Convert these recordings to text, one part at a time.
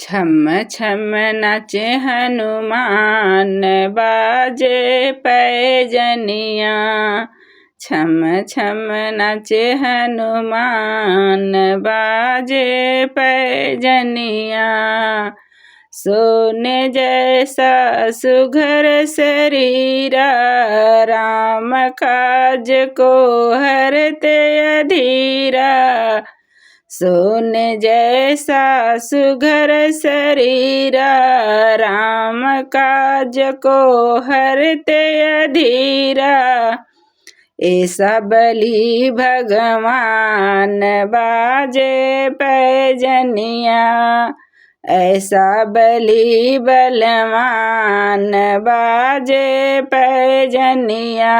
छम छम नाचे हनुमान बाजे पैजनिया। छम छम नाचे हनुमान बाजे पैजनिया। सोने जैसा सुघर शरीरा राम काज को हरते अधीरा। सोने जैसा सुघर शरीरा राम काज को हरते अधीरा। ऐसा बलि भगवान बाजे पैजनिया। ऐसा बलि बलवान बाजे पैजनिया।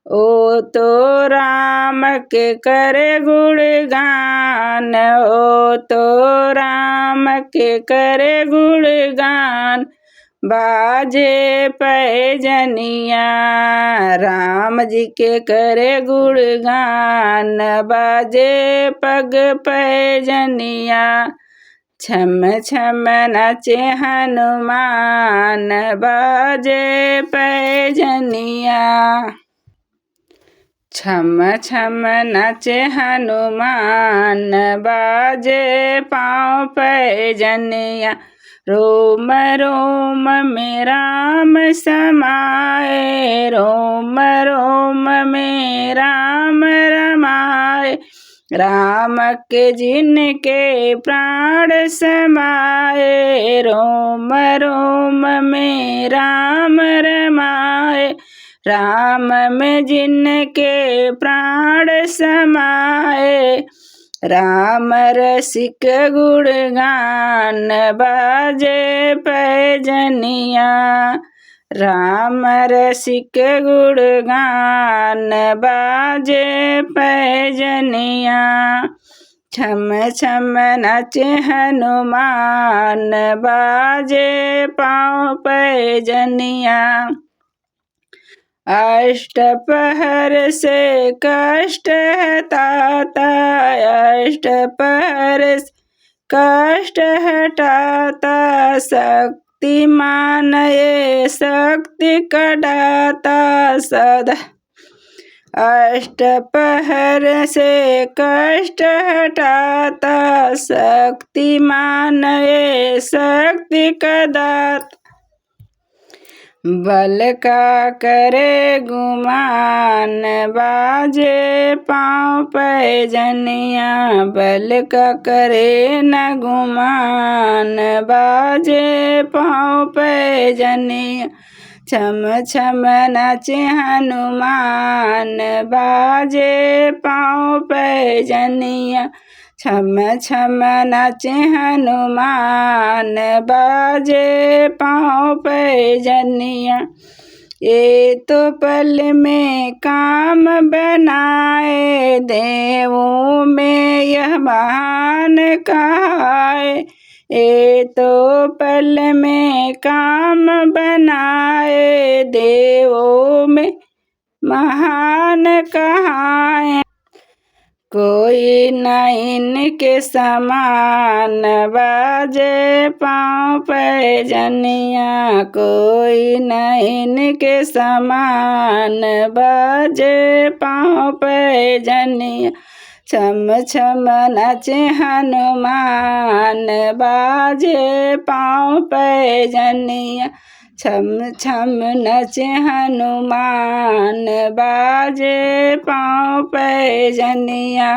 ओ तो राम के करे गुणगान। ओ तो राम के करे गुणगान बाजे पैजनिया। राम जी के करे गुणगान बाजे पग पैजनिया। छम छम नाचे हनुमान बाजे पैजनिया। छम छम नाचे हनुमान बाजे पाँव पैजनिया। रोम रोम में राम समाए। रोम रोम में राम रमाए। राम के जिनके प्राण समाए। रोम रोम में राम रमाए। राम में जिनके प्राण समाए। राम रसिक गुणगान बाजे पैजनिया। राम रसिक गुणगान बाजे पैजनिया। छम छम नाचे हनुमान बाजे पाँव पैजनिया। अष्टपहर से कष्ट हटाता। अष्टपहर से कष्ट हटाता। शक्तिमान ये शक्ति कढ़ाता सदा। अष्टपहर से कष्ट हटाता। शक्तिमान ये शक्ति कढ़ाता। बल का करे गुमान बाजे पाँव पैजनिया। बल का करे न गुमान बाजे पाँव पैजनिया। छम छम नाचे हनुमान बाजे पाँव पैजनिया। छम छम नाचे हनुमान बाजे पाँव पैजनिया। ये तो पल में काम बनाए। देवों में यह महान कहाए। ये तो पल में काम बनाए। देवों में महान कहाए। कोई न इनके समान बाजे पाँव पैजनिया। कोई न इनके समान बाजे पाँव पैजनिया। छम छम नाचे हनुमान बाजे पाँव पैजनिया। छम छम नाचे हनुमान बाजे पाँव पैजनिया।